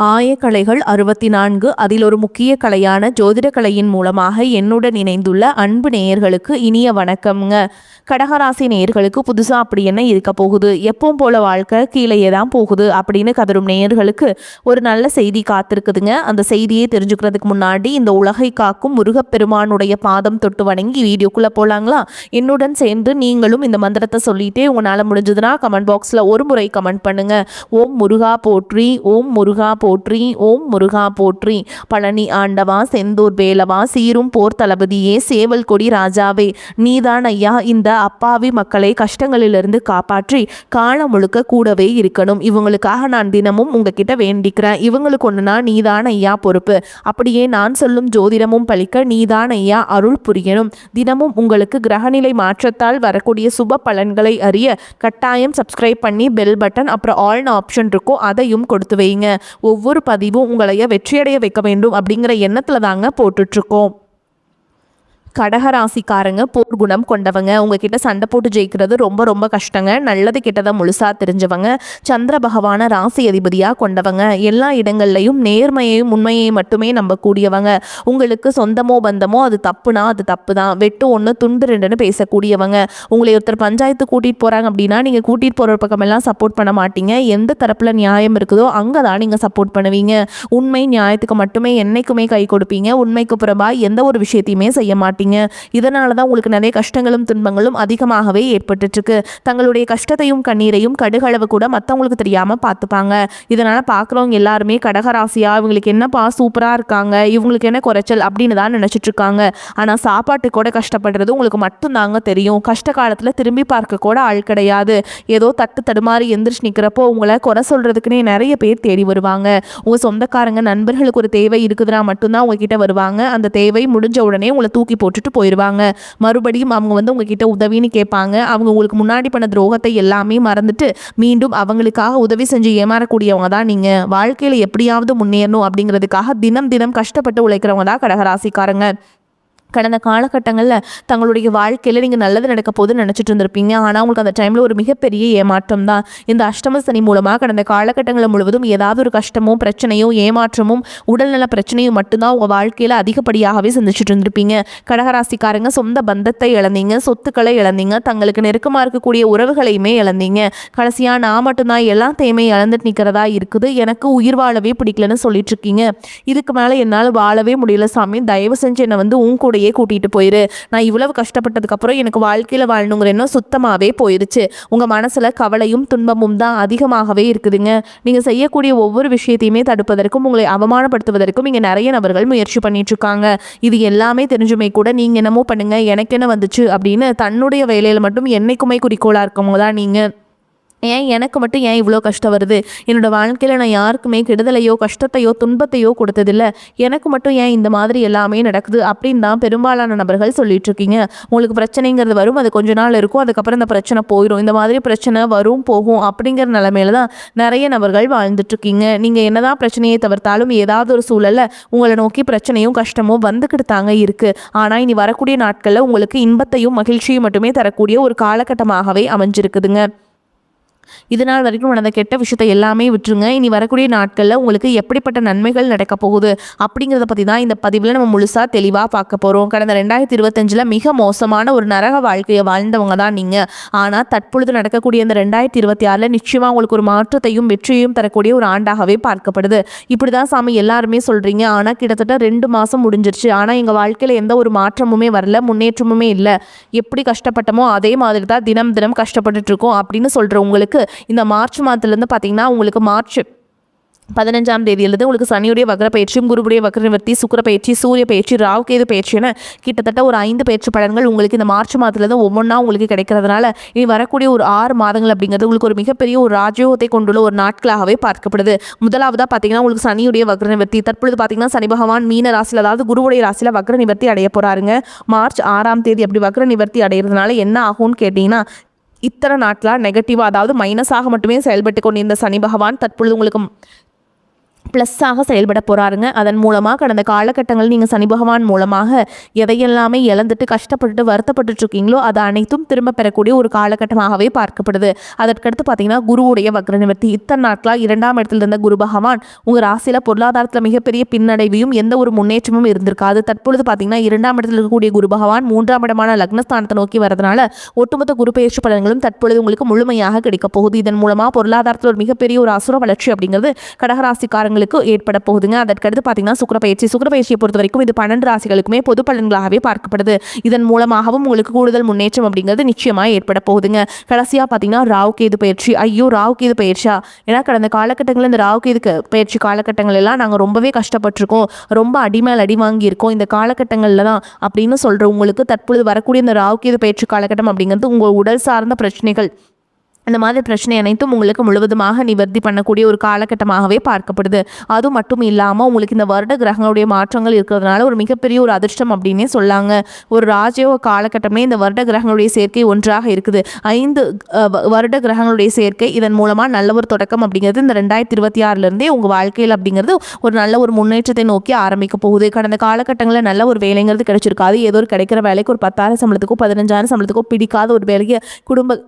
ஆயக்கலைகள் 64 அதில் ஒரு முக்கிய கலையான ஜோதிட கலையின் மூலமாக என்னுடன் இணைந்துள்ள அன்பு நேயர்களுக்கு இனிய வணக்கம்ங்க. கடகராசி நேயர்களுக்கு புதுசாக அப்படி என்ன இருக்க போகுது, எப்பவும் போல வாழ்க்கை கீழேயே தான் போகுது அப்படின்னு கதரும் நேயர்களுக்கு ஒரு நல்ல செய்தி காத்திருக்குதுங்க. அந்த செய்தியை தெரிஞ்சுக்கிறதுக்கு முன்னாடி இந்த உலகை காக்கும் முருகப்பெருமானுடைய பாதம் தொட்டு வணங்கி வீடியோக்குள்ளே போகலாங்களா? என்னுடன் சேர்ந்து நீங்களும் இந்த மந்திரத்தை சொல்லிட்டே உங்களால் முடிஞ்சதுன்னா கமெண்ட் பாக்ஸில் ஒரு முறை கமெண்ட் பண்ணுங்க. ஓம் முருகா போற்றி, ஓம் முருகா போற்றி, ஓம் முருகா போற்றி. பழனி ஆண்டவா, செந்தூர் வேலவா, சீரும் போர் தளபதியே, சேவல் கொடி ராஜாவே, நீதான் ஐயா இந்த அப்பாவி மக்களை கஷ்டங்களிலிருந்து காப்பாற்றி காலம் முழுக்க கூடவே இருக்கணும். இவங்களுக்காக நான் தினமும் உங்ககிட்ட வேண்டிக்கிறேன். இவங்களுக்கு ஒன்றுனா நீதான் ஐயா பொறுப்பு. அப்படியே நான் சொல்லும் ஜோதிடமும் பலிக்க நீதான் ஐயா அருள் புரியணும். தினமும் உங்களுக்கு கிரகநிலை மாற்றத்தால் வரக்கூடிய சுப பலன்களை அறிய கட்டாயம் சப்ஸ்கிரைப் பண்ணி பெல் பட்டன் அப்புறம் ஆல்னு ஆப்ஷன் இருக்கும், அதையும் கொடுத்து வைங்க. ஒவ்வொரு பதிவும் உங்களைய வெற்றியடைய வைக்க வேண்டும் அப்படிங்கிற எண்ணத்துல தாங்க போட்டுட்ருக்கோம். கடகராசிக்காரங்க போர் குணம் கொண்டவங்க. உங்ககிட்ட சண்டை போட்டு ஜெயிக்கிறது ரொம்ப ரொம்ப கஷ்டங்க. நல்லது கெட்டதை முழுசாக தெரிஞ்சவங்க. சந்திர பகவான ராசி அதிபதியாக கொண்டவங்க. எல்லா இடங்கள்லையும் நேர்மையையும் உண்மையையும் மட்டுமே நம்பக்கூடியவங்க. உங்களுக்கு சொந்தமோ பந்தமோ அது தப்புனா அது தப்பு தான், வெட்டு ஒன்று துண்டு ரெண்டுன்னு பேசக்கூடியவங்க. உங்களை ஒருத்தர் பஞ்சாயத்து கூட்டிகிட்டு போகிறாங்க அப்படின்னா நீங்கள் கூட்டிகிட்டு போகிற பக்கமெல்லாம் சப்போர்ட் பண்ண மாட்டீங்க. எந்த தரப்பில் நியாயம் இருக்குதோ அங்கே தான் நீங்கள் சப்போர்ட் பண்ணுவீங்க. உண்மை நியாயத்துக்கு மட்டுமே என்னைக்குமே கை கொடுப்பீங்க. உண்மைக்கு புறம்பா எந்த ஒரு விஷயத்தையுமே செய்ய மாட்டீங்க. இதனால தான் உங்களுக்கு நிறைய கஷ்டங்களும் துன்பங்களும் அதிகமாகவே ஏற்பட்டுருக்கு. தங்களுடைய கஷ்டத்தையும் கண்ணீரையும் கடுகளவு கூட மற்றவங்களுக்கு தெரியாமல் பார்த்துப்பாங்க. இதனால் பார்க்குறவங்க எல்லாருமே கடகராசியா இவங்களுக்கு என்னப்பா சூப்பராக இருக்காங்க, இவங்களுக்கு என்ன குறைச்சல் அப்படின்னு தான் நினச்சிட்டு இருக்காங்க. ஆனால் சாப்பாட்டு கூட கஷ்டப்படுறது உங்களுக்கு மட்டும்தாங்க தெரியும். கஷ்ட காலத்தில் திரும்பி பார்க்க கூட ஆள் கிடையாது. ஏதோ தட்டு தடுமாறி எந்திரிச்சு நிற்கிறப்போ உங்களை குறை சொல்கிறதுக்குன்னே நிறைய பேர் தேடி வருவாங்க. உங்கள் சொந்தக்காரங்க நண்பர்களுக்கு ஒரு தேவை இருக்குதுன்னா மட்டும்தான் உங்ககிட்ட வருவாங்க. அந்த தேவை முடிஞ்ச உடனே உங்களை தூக்கி போட்டுட்டு போயிடுவாங்க. மறுபடியும் அவங்க உங்ககிட்ட உதவின்னு கேட்பாங்க. அவங்க உங்களுக்கு முன்னாடி பண்ண துரோகத்தை எல்லாமே மறந்துட்டு மீண்டும் அவங்களுக்காக உதவி செஞ்சு ஏமாறக்கூடியவங்க தான் நீங்க. வாழ்க்கையில எப்படியாவது முன்னேறணும் அப்படிங்கிறதுக்காக தினம் தினம் கஷ்டப்பட்டு உழைக்கிறவங்க தான் கடகராசிக்காரங்க. கடந்த காலகட்டங்களில் தங்களுடைய வாழ்க்கையில் நீங்கள் நல்லது நடக்க போதுன்னு நினச்சிட்டு இருந்திருப்பீங்க. ஆனால் உங்களுக்கு அந்த டைமில் ஒரு மிகப்பெரிய ஏமாற்றம் தான். இந்த அஷ்டம சனி மூலமாக கடந்த காலகட்டங்கள் முழுவதும் ஏதாவது ஒரு கஷ்டமோ பிரச்சனையோ ஏமாற்றமும் உடல்நல பிரச்சனையும் மட்டும்தான் உங்கள் வாழ்க்கையில் அதிகப்படியாகவே சந்திச்சுட்டு இருந்திருப்பீங்க. கடகராசிக்காரங்க சொந்த பந்தத்தை இழந்தீங்க, சொத்துக்களை இழந்தீங்க, தங்களுக்கு நெருக்கமாக இருக்கக்கூடிய உறவுகளையுமே இழந்தீங்க. கடைசியாக நான் மட்டும்தான் எல்லாத்தையுமே இழந்துட்டு நிற்கிறதா இருக்குது, எனக்கு உயிர் வாழவே பிடிக்கலன்னு சொல்லிட்டு இருக்கீங்க. இதுக்கு மேலே என்னால் வாழவே முடியல சாமி, தயவு செஞ்சு என்னை உன் கூட கூட்டிட்டு போயிரு. நான் இவ்வளவு கஷ்டப்பட்டதுக்கு அப்புறம் எனக்கு வாழ்க்கையில வாழணுங்கிற எண்ணம் சுத்தமாவே போயிருச்சு. உங்க மனசுல கவலையும் துன்பமும் தான் அதிகமாகவே இருக்குதுங்க. நீங்க செய்யக்கூடிய ஒவ்வொரு விஷயத்தையுமே தடுப்பதற்கும் உங்களை அவமானப்படுத்துவதற்கும் இங்க நிறைய நபர்கள் முயற்சி பண்ணிட்டு இருக்காங்க. இது எல்லாமே தெரிஞ்சுமே கூட நீங்க என்னமோ பண்ணுங்க, எனக்கு என்ன வந்துச்சு அப்படின்னு தன்னுடைய வேலையில மட்டும் என்னைக்குமே குறிக்கோளா இருக்கவங்க தான் நீங்க. எனக்கு மட்டும் ஏன் இவ்வளோ கஷ்டம் வருது, என்னோடய வாழ்க்கையில் நான் யாருக்குமே கெடுதலையோ கஷ்டத்தையோ துன்பத்தையோ கொடுத்ததில்லை, எனக்கு மட்டும் ஏன் இந்த மாதிரி எல்லாமே நடக்குது அப்படின்னு தான் பெரும்பாலான நபர்கள் சொல்லிட்டு இருக்கீங்க. உங்களுக்கு பிரச்சனைங்கிறது வரும், அது கொஞ்ச நாள் இருக்கும், அதுக்கப்புறம் இந்த பிரச்சனை போயிடும். இந்த மாதிரி பிரச்சனை வரும் போகும் அப்படிங்கிற நிலைமையில தான் நிறைய நபர்கள் வாழ்ந்துட்டுருக்கீங்க. நீங்கள் என்னதான் பிரச்சனையை தவிர்த்தாலும் ஏதாவது ஒரு சூழலில் உங்களை நோக்கி பிரச்சனையும் கஷ்டமும் வந்துக்கிட்டு தாங்க இருக்குது. ஆனால் இனி வரக்கூடிய நாட்களில் உங்களுக்கு இன்பத்தையும் மகிழ்ச்சியும் மட்டுமே தரக்கூடிய ஒரு காலகட்டமாகவே அமைஞ்சிருக்குதுங்க. இதனால் வரைக்கும் நடந்த கெட்ட விஷயத்தை எல்லாமே விட்டுருங்க. இனி வரக்கூடிய நாட்களில் உங்களுக்கு எப்படிப்பட்ட நன்மைகள் நடக்க போகுது அப்படிங்கிறத பற்றி தான் இந்த பதிவில் நம்ம முழுசாக தெளிவாக பார்க்க போகிறோம். கடந்த 2025 மிக மோசமான ஒரு நரக வாழ்க்கையை வாழ்ந்தவங்க தான் நீங்கள். ஆனால் தற்பொழுது நடக்கக்கூடிய இந்த 2026 நிச்சயமாக உங்களுக்கு ஒரு மாற்றத்தையும் வெற்றியையும் தரக்கூடிய ஒரு ஆண்டாகவே பார்க்கப்படுது. இப்படி தான் சாமி எல்லாருமே சொல்கிறீங்க. ஆனால் கிட்டத்தட்ட 2 மாதம் முடிஞ்சிருச்சு, ஆனால் எங்கள் வாழ்க்கையில் எந்த ஒரு மாற்றமுமே வரல, முன்னேற்றமுமே இல்லை, எப்படி கஷ்டப்பட்டமோ அதே மாதிரி தான் தினம் தினம் கஷ்டப்பட்டுட்டு இருக்கோம் அப்படின்னு சொல்கிற உங்களுக்கு இந்த மார்ச் மாதத்துலேருந்து பார்த்தீங்கன்னா உங்களுக்கு மார்ச் 15ஆம் தேதியிலிருந்து உங்களுக்கு சனியுடைய வக்ர பயிற்சியும் குருவுடைய வக்ர நிவர்த்தி சுக்கிர பயிற்சி சூரிய பயிற்சி ராகு கேது பயிற்சி என கிட்டத்தட்ட ஒரு 5 பயிற்சி பலன்கள் உங்களுக்கு இந்த மார்ச் மாதத்துலேருந்து ஒவ்வொன்றா உங்களுக்கு கிடைக்கிறதுனால இனி வரக்கூடிய ஒரு 6 மாதங்கள் அப்படிங்கிறது உங்களுக்கு ஒரு மிகப்பெரிய ஒரு ராஜயோகத்தை கொண்டுள்ள ஒரு நாட்களாகவே பார்க்கப்படுது. முதலாவதாக பார்த்தீங்கன்னா உங்களுக்கு சனியுடைய வக்ர நிவர்த்தி. தற்பொழுது பார்த்தீங்கன்னா சனி பகவான் மீன ராசியில், அதாவது குருவுடைய ராசியில் வக்ர நிவர்த்தி அடைய போகிறாருங்க. மார்ச் 6ஆம் தேதி அப்படி வக்ர நிவர்த்தி அடைகிறதுனால என்ன ஆகும்னு கேட்டிங்கன்னா, இத்தனை நாட்களாக நெகட்டிவாக அதாவது மைனஸாக மட்டுமே செயல்பட்டு கொண்டிருந்த சனி பகவான் தற்பொழுது உங்களுக்கு ப்ளஸ்ஸாக செயல்பட போகிறாருங்க. அதன் மூலமாக கடந்த காலகட்டங்கள் நீங்கள் சனி பகவான் மூலமாக எதையெல்லாமே இழந்துட்டு கஷ்டப்பட்டு வருத்தப்பட்டு இருக்கீங்களோ அது அனைத்தும் திரும்ப பெறக்கூடிய ஒரு காலகட்டமாகவே பார்க்கப்படுது. அதற்கடுத்து பார்த்தீங்கன்னா குருவுடைய வக்ர நிவர்த்தி. இத்தனை நாட்களாக 2ஆம் இடத்துல இருந்த குரு பகவான் உங்கள் ராசியில் பொருளாதாரத்தில் மிகப்பெரிய பின்னடைவையும் எந்த ஒரு முன்னேற்றமும் இருந்திருக்காது. தற்பொழுது பார்த்தீங்கன்னா 2ஆம் இடத்தில் இருக்கக்கூடிய குரு பகவான் 3ஆம் இடமான லக்னஸ்தானத்தை நோக்கி வரதுனால ஒட்டுமொத்த குரு பெயர்ச்சி பலன்களும் தற்பொழுது உங்களுக்கு முழுமையாக கிடைக்க போகுது. இதன் மூலமாக பொருளாதாரத்தில் ஒரு மிகப்பெரிய ஒரு அசுர வளர்ச்சி அப்படிங்கிறது கடகராசிக்காரங்களுக்கு ஏற்பட போகுதுங்க. அதற்கடுத்து பார்த்தீங்கன்னா சுக்கிரபெயர்ச்சியை பொறுத்த வரைக்கும் இது 12 ராசிகளுக்குமே பொது பலன்களாகவே பார்க்கப்படுது. இதன் மூலமாகவும் உங்களுக்கு கூடுதல் முன்னேற்றம் அப்படிங்கிறது நிச்சயமாக ஏற்பட போகுதுங்க. கடைசியாக பார்த்தீங்கன்னா ராகு கேது பயிற்சி. ராகு கேது பயிற்சியா? ஏன்னா கடந்த காலகட்டங்களில் இந்த ராகு கேது பயிற்சி காலகட்டங்கள் எல்லாம் நாங்கள் ரொம்பவே கஷ்டப்பட்டிருக்கோம், ரொம்ப அடிமேல் அடி வாங்கியிருக்கோம் இந்த காலகட்டங்களில் தான் அப்படின்னு சொல்கிற உங்களுக்கு தற்பொழுது வரக்கூடிய இந்த ராகு கேது பயிற்சி காலகட்டம் அப்படிங்கிறது உங்கள் உடல் சார்ந்த பிரச்சனைகள் இந்த மாதிரி பிரச்சனை அனைத்தும் உங்களுக்கு முழுவதுமாக நிவர்த்தி பண்ணக்கூடிய ஒரு காலகட்டமாகவே பார்க்கப்படுது. அது மட்டும் இல்லாமல் உங்களுக்கு இந்த வருட கிரகங்களுடைய மாற்றங்கள் இருக்கிறதுனால ஒரு மிகப்பெரிய ஒரு அதிர்ஷ்டம் அப்படின்னே சொல்லாங்க. ஒரு ராஜயோக காலகட்டமே இந்த வருட கிரகங்களுடைய சேர்க்கை ஒன்றாக இருக்குது. 5 வருட கிரகங்களுடைய சேர்க்கை. இதன் மூலமாக நல்ல ஒரு தொடக்கம் அப்படிங்கிறது இந்த 2026 உங்கள் வாழ்க்கையில் அப்படிங்கிறது ஒரு நல்ல ஒரு முன்னேற்றத்தை நோக்கி ஆரம்பிக்க போகுது. கடந்த காலகட்டங்களில் நல்ல ஒரு வேலைங்கிறது கிடைச்சிருக்காது. ஏதோ ஒரு கிடைக்கிற வேலைக்கு ஒரு 10,000 சம்பளத்துக்கோ 15,000 சம்பளத்துக்கோ பிடிக்காத ஒரு வேலைக்கு குடும்ப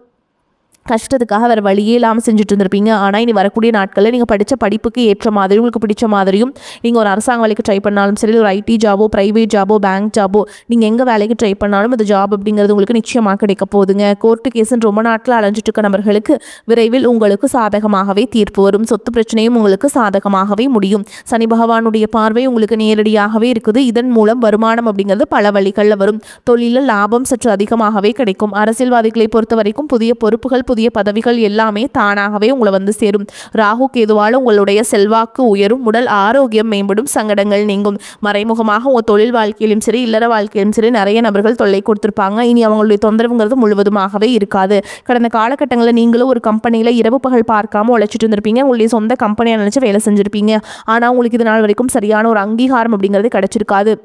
கஷ்டத்துக்காக வேறு வழியே இல்லாமல் செஞ்சுட்டு இருந்திருப்பீங்க. ஆனால் இனி வரக்கூடிய நாட்களில் நீங்கள் படித்த படிப்புக்கு ஏற்ற மாதிரி உங்களுக்கு பிடிச்ச மாதிரியும் நீங்கள் ஒரு அரசாங்க வேலைக்கு ட்ரை பண்ணாலும் சரி, ஒரு ஐடி ஜாபோ, ப்ரைவேட் ஜாபோ, பேங்க் ஜாபோ, நீங்கள் எங்கே வேலைக்கு ட்ரை பண்ணாலும் அந்த ஜாப் அப்படிங்கிறது உங்களுக்கு நிச்சயமாக கிடைக்க போகுதுங்க. கோர்ட்டு கேஸுன்னு ரொம்ப நாட்கள் அலைஞ்சிட்டு இருக்க நபர்களுக்கு விரைவில் உங்களுக்கு சாதகமாகவே தீர்ப்பு வரும். சொத்து பிரச்சனையும் உங்களுக்கு சாதகமாகவே முடியும். சனி பகவானுடைய பார்வை உங்களுக்கு நேரடியாகவே இருக்குது. இதன் மூலம் வருமானம் அப்படிங்கிறது பல வழிகளில் வரும். தொழிலில் லாபம் சற்று அதிகமாகவே கிடைக்கும். அரசியல்வாதிகளை பொறுத்த வரைக்கும் புதிய பொறுப்புகள், புதிய பதவிகள் எல்லாமே தானாகவே உங்களை வந்து சேரும். ராகு கேதுவால் உங்களுடைய செல்வாக்கு உயரும், உடல் ஆரோக்கியம் மேம்படும், சங்கடங்கள் நீங்கும். மறைமுகமாக உங்கள் தொழில் வாழ்க்கையிலும் சரி, இல்லற வாழ்க்கையிலும் சரி நிறைய நபர்கள் தொல்லை கொடுத்துருப்பாங்க. இனி அவங்களுடைய தொந்தரவுங்கிறது முழுவதுமாகவே இருக்காது. கடந்த காலகட்டங்களில் நீங்களும் ஒரு கம்பெனியில் இரவு பகல் பார்க்காம உழைச்சிட்டு இருந்திருப்பீங்க. உங்களுடைய சொந்த கம்பெனியை நினச்சி வேலை செஞ்சுருப்பீங்க. ஆனால் உங்களுக்கு இது நாள் வரைக்கும் சரியான ஒரு அங்கீகாரம் அப்படிங்கிறது கிடைச்சிருக்காது.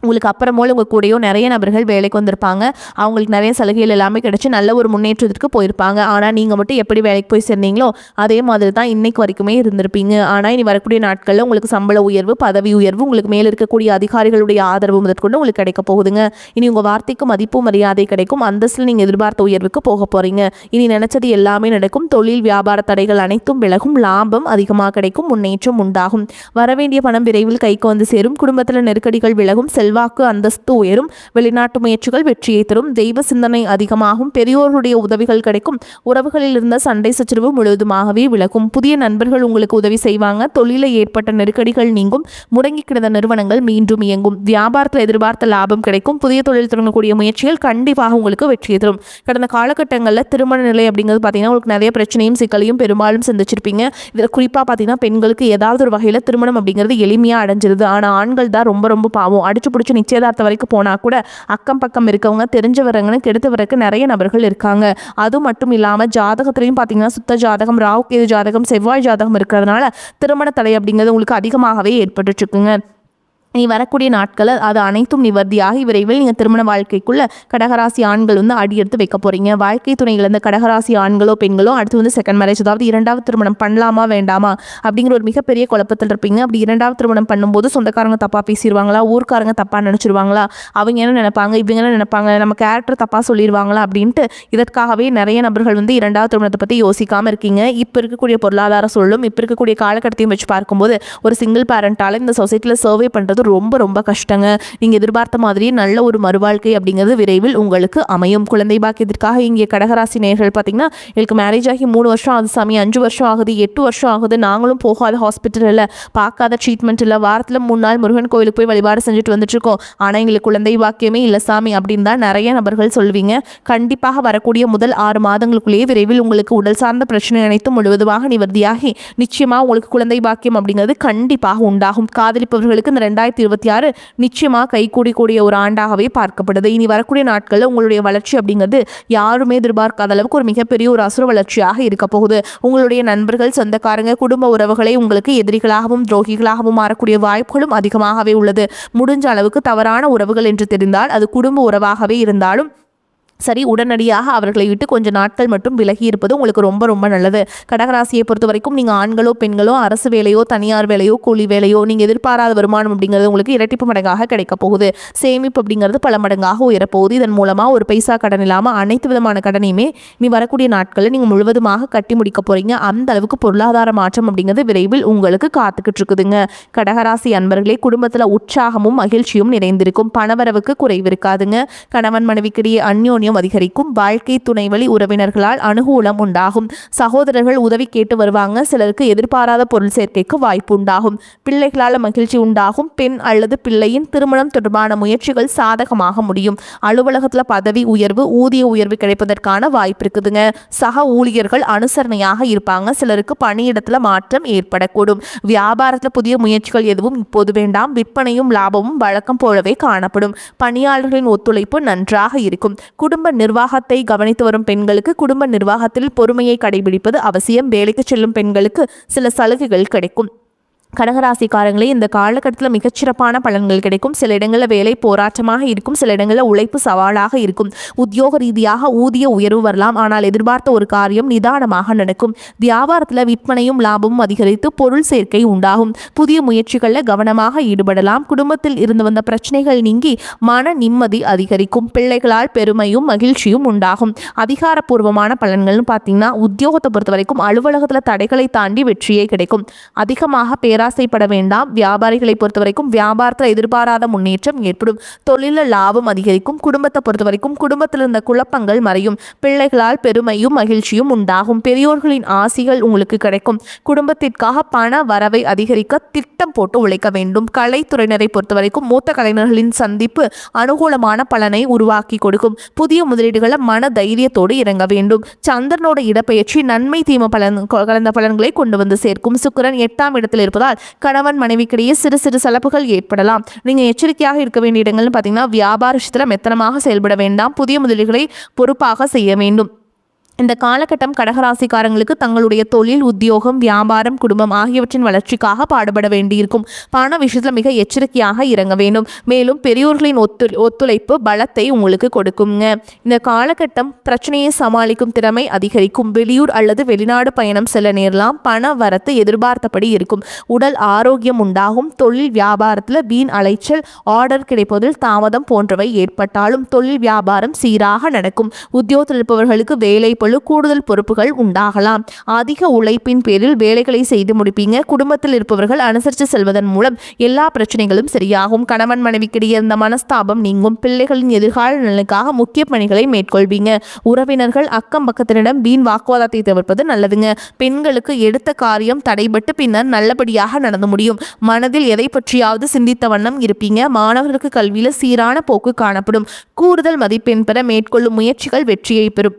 உங்களுக்கு அப்புறமோல் உங்கள் கூடயோ நிறைய நபர்கள் வேலைக்கு வந்திருப்பாங்க. அவங்களுக்கு நிறைய சலுகைகள் எல்லாமே கிடச்சி நல்ல ஒரு முன்னேற்றத்திற்கு போயிருப்பாங்க. ஆனால் நீங்கள் மட்டும் எப்படி வேலைக்கு போய் சேர்ந்தீங்களோ அதே மாதிரி தான் இன்றைக்கு வரைக்குமே இருந்திருப்பீங்க. ஆனால் இனி வரக்கூடிய நாட்களில் உங்களுக்கு சம்பள உயர்வு, பதவி உயர்வு, உங்களுக்கு மேலே இருக்கக்கூடிய அதிகாரிகளுடைய ஆதரவு முதற்கொண்டு உங்களுக்கு கிடைக்க போகுதுங்க. இனி உங்கள் வார்த்தைக்கு மதிப்பு மரியாதை கிடைக்கும். அந்தஸ்தில் நீங்கள் எதிர்பார்த்த உயர்வுக்கு போக போகிறீங்க. இனி நினைச்சது எல்லாமே நடக்கும். தொழில் வியாபார தடைகள் அனைத்தும் விலகும். லாபம் அதிகமாக கிடைக்கும். முன்னேற்றம் உண்டாகும். வரவேண்டிய பணம் விரைவில் கைக்கு வந்து சேரும். குடும்பத்தில் நெருக்கடிகள் விலகும். செல்வாக்கு அந்தஸ்து உயரும். வெளிநாட்டு முயற்சிகள் வெற்றியை தரும். தெய்வ சிந்தனை அதிகமாகும். பெரியோர்களுடைய உதவிகள் கிடைக்கும். உறவுகளில் இருந்த சண்டை சச்சரவு முழுவதுமாகவே விலகும். புதிய நண்பர்கள் உங்களுக்கு உதவி செய்வாங்க. தொழிலில் ஏற்பட்ட நெருக்கடிகள் நீங்கும். முடங்கி கிடந்த நிறுவனங்கள் மீண்டும் இயங்கும். வியாபாரத்தில் எதிர்பார்த்த லாபம் கிடைக்கும். புதிய தொழில் தொடங்கக்கூடிய முயற்சிகள் கண்டிப்பாக உங்களுக்கு வெற்றியை தரும். கடந்த காலகட்டங்களில் திருமண நிலை அப்படிங்கிறது பார்த்தீங்கன்னா உங்களுக்கு நிறைய பிரச்சனையும் சிக்கலையும் பெரும்பாலும் சந்திச்சிருப்பீங்க. இதில் குறிப்பாக பார்த்தீங்கன்னா பெண்களுக்கு ஏதாவது ஒரு வகையில் திருமணம் அப்படிங்கிறது எளிமையாக அடைஞ்சிருது. ஆனால் ஆண்கள் தான் ரொம்ப ரொம்ப பாவம். அடிச்சு பிடிச்சி நிச்சயதார்த்தம் வரைக்கும் போனால் கூட அக்கம் பக்கம் இருக்கவங்க தெரிஞ்சவரங்கன்னு கெடுத்து வரக்கு நிறைய நபர்கள் இருக்காங்க. அது மட்டும் இல்லாமல் ஜாதகத்திலையும் பார்த்தீங்கன்னா சுத்த ஜாதகம், ராகு கேது ஜாதகம், செவ்வாய் ஜாதகம் இருக்கிறதுனால திருமண தடை அப்படிங்கிறது உங்களுக்கு அதிகமாகவே ஏற்பட்டு இருக்குங்க. நீ வரக்கூடிய நாட்களில் அது அனைத்தும் நிவர்த்தியாகி விரைவில் நீங்கள் திருமண வாழ்க்கைக்குள்ளே கடகராசி ஆண்கள் வந்து அடி எடுத்து வைக்க போகிறீங்க. வாழ்க்கை துணைகள் இந்த கடகராசி ஆண்களோ பெண்களோ அடுத்து வந்து செகண்ட் மேரேஜ், அதாவது 2வது திருமணம் பண்ணலாமா வேண்டாமா அப்படிங்கிற ஒரு மிகப்பெரிய குழப்பத்தில் இருப்பீங்க. அப்படி 2வது திருமணம் பண்ணும்போது சொந்தக்காரங்க தப்பாக பேசிடுவாங்களா, ஊர்க்காரங்க தப்பாக நினச்சிருவாங்களா, அவங்க என்ன நினைப்பாங்க, இவங்க என்ன நினைப்பாங்க, நம்ம கேரக்டர் தப்பாக சொல்லிடுவாங்களா அப்படின்ட்டு இதற்காகவே நிறைய நபர்கள் வந்து 2வது திருமணத்தை பற்றி யோசிக்காமல் இருக்கீங்க. இப்போ இருக்கக்கூடிய பொருளாதார சூழலும் இப்போ இருக்கக்கூடிய காலகட்டத்தையும் வச்சு பார்க்கும்போது ஒரு சிங்கிள் பேரண்டால் இந்த சொசைட்டியில் சர்வே பண்ணுறது ரொம்ப ரொம்ப கஷ்டங்க. நீங்கள் எதிர்பார்த்த மாதிரியே நல்ல ஒரு மறுவாழ்க்கை அப்படிங்கிறது விரைவில் உங்களுக்கு அமையும். குழந்தை பாக்கியத்திற்காக இங்கே கடகராசி நேயர்கள் பார்த்தீங்கன்னா எனக்கு மேரேஜ் ஆகி 3 வருஷம் ஆகுது சாமி, 5 வருஷம் ஆகுது, 8 வருஷம் ஆகுது, நாங்களும் போகாத ஹாஸ்பிட்டலில் பார்க்காத ட்ரீட்மெண்ட் இல்லை, வாரத்தில் 3 நாள் முருகன் கோயிலுக்கு போய் வழிபாடு செஞ்சுட்டு வந்துட்டுருக்கோம், ஆனால் எங்களுக்கு குழந்தை பாக்கியமே இல்லை சாமி அப்படின்னு தான் நிறைய நபர்கள் சொல்வீங்க. கண்டிப்பாக வரக்கூடிய முதல் 6 மாதங்களுக்குள்ளேயே விரைவில் உங்களுக்கு உடல் சார்ந்த பிரச்சனை அனைத்தும் முழுவதுமாக நிவர்த்தியாகி நிச்சயமாக உங்களுக்கு குழந்தை பாக்கியம் அப்படிங்கிறது கண்டிப்பாக உண்டாகும். காதலிப்பவர்களுக்கு இந்த 2026 நிச்சயமாக கைகூடிக்கூடிய ஒரு ஆண்டாகவே பார்க்கப்படுது. இனி வரக்கூடிய நாட்களில் உங்களுடைய வளர்ச்சி அப்படிங்கிறது யாருமே எதிர்பார்க்காத அளவுக்கு ஒரு மிகப்பெரிய ஒரு அசுர வளர்ச்சியாக இருக்க போகுது. உங்களுடைய நண்பர்கள், சொந்தக்காரங்க, குடும்ப உறவுகளை உங்களுக்கு எதிரிகளாகவும் துரோகிகளாகவும் மாறக்கூடிய வாய்ப்புகளும் அதிகமாகவே உள்ளது. முடிஞ்ச அளவுக்கு தவறான உறவுகள் என்று தெரிந்தால் அது குடும்ப உறவாகவே இருந்தாலும் சரி, உடனடியாக அவர்களை விட்டு கொஞ்ச நாட்கள் மட்டும் விலகி இருப்பது உங்களுக்கு ரொம்ப ரொம்ப நல்லது. கடகராசியை பொறுத்த வரைக்கும் நீங்கள் ஆண்களோ பெண்களோ அரசு வேலையோ தனியார் வேலையோ கூலி வேலையோ நீங்கள் எதிர்பாராத வருமானம் அப்படிங்கிறது உங்களுக்கு இரட்டிப்பு மடங்காக கிடைக்க போகுது. சேமிப்பு அப்படிங்கிறது பல மடங்காக உயரப்போகுது. இதன் மூலமாக ஒரு பைசா கடன் இல்லாமல் அனைத்து விதமான கடனையுமே நீ வரக்கூடிய நாட்களில் நீங்கள் முழுவதுமாக கட்டி முடிக்க போறீங்க. அந்த அளவுக்கு பொருளாதார மாற்றம் அப்படிங்கிறது விரைவில் உங்களுக்கு காத்துக்கிட்டு இருக்குதுங்க. கடகராசி அன்பர்களே, குடும்பத்தில் உற்சாகமும் மகிழ்ச்சியும் நிறைந்திருக்கும். பணவரவுக்கு குறைவு இருக்காதுங்க. கணவன் மனைவிக்கிடையே அந்யோன்யம் அதிகரிக்கும். வாழ்க்கை துணை வழி உறவினர்களால் அனுகூலம் உண்டாகும். சகோதரர்கள் உதவி கேட்டு வருவாங்க. சிலருக்கு எதிர்பாராத பொருள் சேர்க்கைக்கு வாய்ப்பு உண்டாகும். பிள்ளைகளால் மகிழ்ச்சி உண்டாகும். பெண் அல்லது பிள்ளையின் திருமணம் தொடர்பான முயற்சிகள் சாதகமாக முடியும். அலுவலகத்தில் பதவி உயர்வு ஊதிய உயர்வு கிடைப்பதற்கான வாய்ப்பு இருக்குதுங்க. சக ஊழியர்கள் அனுசரணையாக இருப்பாங்க. சிலருக்கு பணியிடத்துல மாற்றம் ஏற்படக்கூடும். வியாபாரத்தில் புதிய முயற்சிகள் எதுவும் இப்போது வேண்டாம். விற்பனையும் லாபமும் வழக்கம் போலவே காணப்படும். பணியாளர்களின் ஒத்துழைப்பு நன்றாக இருக்கும். குடும்ப நிர்வாகத்தை கவனித்து வரும் பெண்களுக்கு குடும்ப நிர்வாகத்தில் பொறுமையை கடைபிடிப்பது அவசியம். வேலைக்கு செல்லும் பெண்களுக்கு சில சலுகைகள் கிடைக்கும். கடகராசிக்காரங்களே, இந்த காலகட்டத்தில் மிகச்சிறப்பான பலன்கள் கிடைக்கும். சில இடங்களில் வேலை போராட்டமாக இருக்கும். சில இடங்களில் உழைப்பு சவாலாக இருக்கும். உத்தியோக ரீதியாக ஊதிய உயர்வு வரலாம். ஆனால் எதிர்பார்த்த ஒரு காரியம் நிதானமாக நடக்கும். வியாபாரத்தில் விற்பனையும் லாபமும் அதிகரித்து பொருள் சேர்க்கை உண்டாகும். புதிய முயற்சிகளில் கவனமாக ஈடுபடலாம். குடும்பத்தில் இருந்து வந்த பிரச்சனைகள் நீங்கி மன நிம்மதி அதிகரிக்கும். பிள்ளைகளால் பெருமையும் மகிழ்ச்சியும் உண்டாகும். அதிகாரப்பூர்வமான பலன்கள்னு பார்த்தீங்கன்னா, உத்தியோகத்தை பொறுத்த வரைக்கும் அலுவலகத்தில் தடைகளை தாண்டி வெற்றியே கிடைக்கும். அதிகமாக பேராசைப்பட வேண்டாம். வியாபாரிகளை பொறுத்த வரைக்கும் வியாபாரத்தில் எதிர்பாராத முன்னேற்றம் ஏற்படும். தொழிலில் லாபம் அதிகரிக்கும். குடும்பத்தை பொறுத்த வரைக்கும் குடும்பத்தில் இருந்த குழப்பங்கள் மறையும். பிள்ளைகளால் பெருமையும் மகிழ்ச்சியும் உண்டாகும். பெரியோர்களின் ஆசிகள் உங்களுக்கு கிடைக்கும். குடும்பத்திற்காக பண வரவை அதிகரிக்க திட்டம் போட்டு உழைக்க வேண்டும். கலைத்துறையினரை பொறுத்த வரைக்கும் மூத்த கலைஞர்களின் சந்திப்பு அனுகூலமான பலனை உருவாக்கி கொடுக்கும். புதிய முதலீடுகளை மன தைரியத்தோடு இறங்க வேண்டும். சந்திரனோட இடப்பெயர்ச்சி நன்மை தீமை கலந்த பலன்களை கொண்டு வந்து சேர்க்கும். சுக்கிரன் 8ஆம் இடத்தில் இருப்பதால் கணவன் மனைவிக்கிடையே சிறு சிறு சலப்புகள் ஏற்படலாம். நீங்க எச்சரிக்கையாக இருக்க வேண்டிய இடங்கள்னு பார்த்தீங்கன்னா, வியாபார விஷயத்தில் மெத்தனமாக செயல்பட வேண்டாம். புதிய முதலீடுகளை பொறுப்பாக செய்ய வேண்டும். இந்த காலகட்டம் கடகராசிக்காரங்களுக்கு தங்களுடைய தொழில், உத்தியோகம், வியாபாரம், குடும்பம் ஆகியவற்றின் வளர்ச்சிக்காக பாடுபட வேண்டியிருக்கும். பண விஷயத்தில் மிக எச்சரிக்கையாக இறங்க வேண்டும். மேலும் பெரியோர்களின் ஒத்துழைப்பு பலத்தை உங்களுக்கு கொடுக்குங்க. இந்த காலகட்டம் பிரச்சனையை சமாளிக்கும் திறமை அதிகரிக்கும். வெளியூர் அல்லது வெளிநாடு பயணம் செல்ல நேரலாம். பண வரத்து எதிர்பார்த்தபடி இருக்கும். உடல் ஆரோக்கியம் உண்டாகும். தொழில் வியாபாரத்தில் வீண் அலைச்சல், ஆர்டர் கிடைப்பதில் தாமதம் போன்றவை ஏற்பட்டாலும் தொழில் வியாபாரம் சீராக நடக்கும். உத்தியோகத்தில் இருப்பவர்களுக்கு வேலை கூடுதல் பொறுப்புகள் உண்டாகலாம். அதிக உழைப்பின் பேரில் வேலைகளை செய்து முடிப்பீங்க. குடும்பத்தில் இருப்பவர்கள் அனுசரித்து செல்வதன் மூலம் எல்லா பிரச்சனைகளும் சரியாகும். கணவன் மனைவிக்கிடையே இருந்த மனஸ்தாபம் நீங்கும். பிள்ளைகளின் எதிர்கால நலனுக்காக முக்கிய பணிகளை மேற்கொள்வீங்க. உறவினர்கள் அக்கம் பக்கத்தினிடம் வீண் வாக்குவாதத்தை தவிர்ப்பது நல்லதுங்க. பெண்களுக்கு எடுத்த காரியம் தடைபட்டு பின்னர் நல்லபடியாக நடந்து முடியும். மனதில் எதை பற்றியாவது சிந்தித்த வண்ணம் இருப்பீங்க. மாணவர்களுக்கு கல்வியில் சீரான போக்கு காணப்படும். கூடுதல் மதிப்பெண் பெற மேற்கொள்ளும் முயற்சிகள் வெற்றியை பெறும்.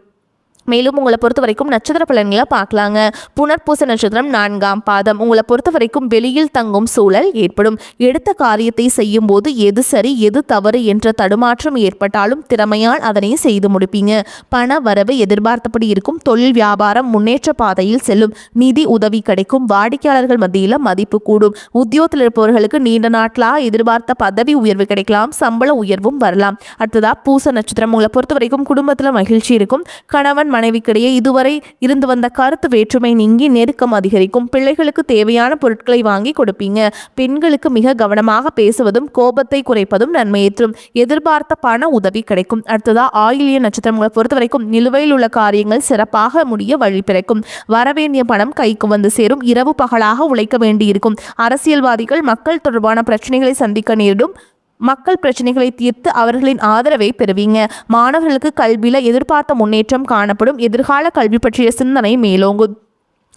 மேலும் உங்களை பொறுத்த வரைக்கும் நட்சத்திர பலன்களை பார்க்கலாங்க. புனர்பூச நட்சத்திரம் 4ஆம் பாதம். உங்களை பொறுத்த வரைக்கும் வெளியில் தங்கும் சூழல் ஏற்படும். எடுத்த காரியத்தை செய்யும் போது எது சரி எது தவறு என்ற தடுமாற்றம் ஏற்பட்டாலும் திறமையால் அதனை செய்து முடிப்பீங்க. பண வரவு எதிர்பார்த்தபடி இருக்கும். தொழில் வியாபாரம் முன்னேற்ற பாதையில் செல்லும். நிதி உதவி கிடைக்கும். வாடிக்கையாளர்கள் மத்தியில் மதிப்பு கூடும். உத்தியோகத்தில் இருப்பவர்களுக்கு நீண்ட நாட்களாக எதிர்பார்த்த பதவி உயர்வு கிடைக்கலாம். சம்பள உயர்வும் வரலாம். அடுத்ததா பூச நட்சத்திரம். உங்களை பொறுத்த வரைக்கும் குடும்பத்தில் மகிழ்ச்சி இருக்கும். கணவன் மனைவிக்கிடையே இதுவரை இருந்து வந்த கருத்து வேற்றுமை நீங்கி நெருக்கம் அதிகரிக்கும். பிள்ளைகளுக்கு தேவையான பொருட்களை வாங்கி கொடுப்பீங்க. பெண்களுக்கு மிக கவனமாக பேசுவதும் கோபத்தை குறைப்பதும் நன்மையை தரும். எதிர்பார்த்த பண உதவி கிடைக்கும். அடுத்ததா ஆயில்ய நட்சத்திரங்களை பொறுத்த வரைக்கும் நிலுவையில் உள்ள காரியங்கள் சிறப்பாக முடிய வழி பிறக்கும். வரவேண்டிய பணம் கைக்கு வந்து சேரும். இரவு பகலாக உழைக்க வேண்டியிருக்கும். அரசியல்வாதிகள் மக்கள் தொடர்பான பிரச்சனைகளை சந்திக்க நேரிடும். மக்கள் பிரச்சனைகளை தீர்த்து அவர்களின் ஆதரவை பெறுவீங்க. மாணவர்களுக்கு கல்வியில எதிர்பார்த்த முன்னேற்றம் காணப்படும். எதிர்கால கல்வி பற்றிய சிந்தனை மேலோங்கும்.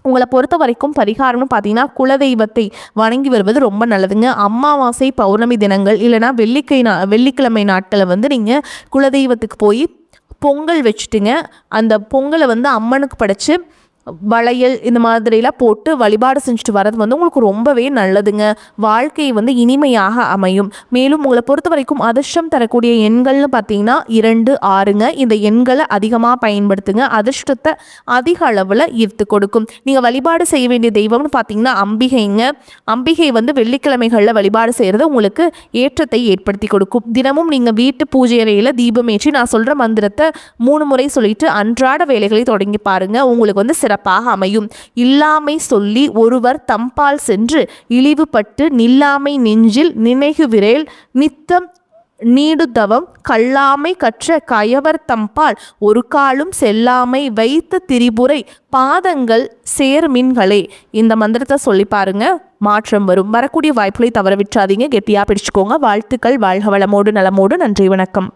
உங்களை பொறுத்த வரைக்கும் பரிகாரம்னு பார்த்தீங்கன்னா, குலதெய்வத்தை வணங்கி வருவது ரொம்ப நல்லதுங்க. அமாவாசை, பௌர்ணமி தினங்கள் இல்லைனா வெள்ளிக்கிழமை நாட்களை நீங்கள் குலதெய்வத்துக்கு போய் பொங்கல் வச்சுட்டுங்க. அந்த பொங்கலை அம்மனுக்கு படைச்சு வளையல் இந்த மாதிரிலாம் போட்டு வழிபாடு செஞ்சுட்டு வர்றது வந்து உங்களுக்கு ரொம்பவே நல்லதுங்க. வாழ்க்கை வந்து இனிமையாக அமையும். மேலும் உங்களை பொறுத்த வரைக்கும் அதிர்ஷ்டம் தரக்கூடிய எண்கள்னு பார்த்தீங்கன்னா 2, 6ங்க. இந்த எண்களை அதிகமாக பயன்படுத்துங்க. அதிர்ஷ்டத்தை அதிக அளவில் ஈர்த்து கொடுக்கும். நீங்கள் வழிபாடு செய்ய வேண்டிய தெய்வம்னு பார்த்தீங்கன்னா அம்பிகைங்க. அம்பிகை வந்து வெள்ளிக்கிழமைகளில் வழிபாடு செய்கிறது உங்களுக்கு ஏற்றத்தை ஏற்படுத்தி கொடுக்கும். தினமும் நீங்கள் வீட்டு பூஜை அறையில் தீபமேற்றி நான் சொல்கிற மந்திரத்தை 3 முறை சொல்லிட்டு அன்றாட வேலைகளை தொடங்கி பாருங்க. உங்களுக்கு வந்து சிறப்பாக அமையும். இல்லாமை சொல்லி ஒருவர் தம்பால் சென்று இழிவுபட்டு நில்லாமை நெஞ்சில் நினைகுவிரேல் நித்தம் நீடுதவம் கல்லாமை கற்ற கயவர் தம்பால் ஒரு காலும் செல்லாமை வைத்த திரிபுரை பாதங்கள் சேர்மின்களே. இந்த மந்திரத்தை சொல்லி பாருங்க, மாற்றம் வரும். வரக்கூடிய வாய்ப்புகளை தவற விட்டுறாதீங்க. கெட்டியாக பிடிச்சுக்கோங்க. வாழ்த்துக்கள். வாழ்க வளமோடு நலமோடு. நன்றி, வணக்கம்.